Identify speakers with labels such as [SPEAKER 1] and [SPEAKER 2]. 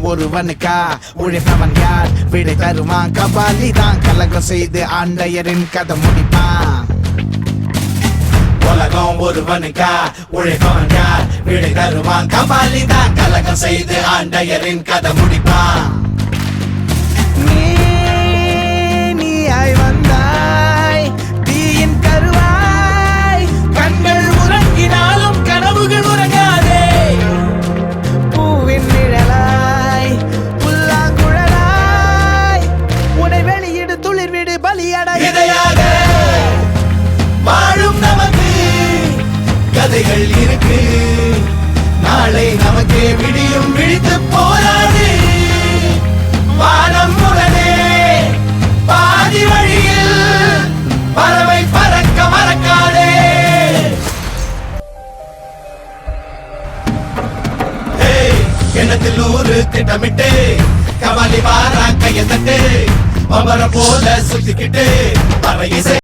[SPEAKER 1] ஒருவனுக்கா உழைப்பவன் யார் விடை தருவான் கபாலி தான் கலகம் செய்து ஆண்டையரின் கதை முடிப்பான் உலகம் ஒருவனுக்கா உழைப்பவன் யார் விடை தருவான் கபாலி தான் கலகம் செய்து ஆண்டையரின் கதை முடிப்பான் நீயாய் வந்தாய் தீயின் கருவாய் கண்கள் உறங்கினாலும் கனவுகள் உறங்காதே பூவின் நிழலாய் புல்லாங்குழலாய் உன்னை வெளியிடு துளிர்விடு பலியடையாக வாழும் நமக்கு கதைகள் இருக்கு நாளை நமக்கே விடியும் விழித்து போராடு வானம் உடனே பாதி வழியில் பறவை பறக்க மறக்காதே எண்ணத்தில் ஊரு திட்டமிட்டு கபாலி வாரா கைய தட்டு அமர போல சுத்திக்கிட்டு பறவை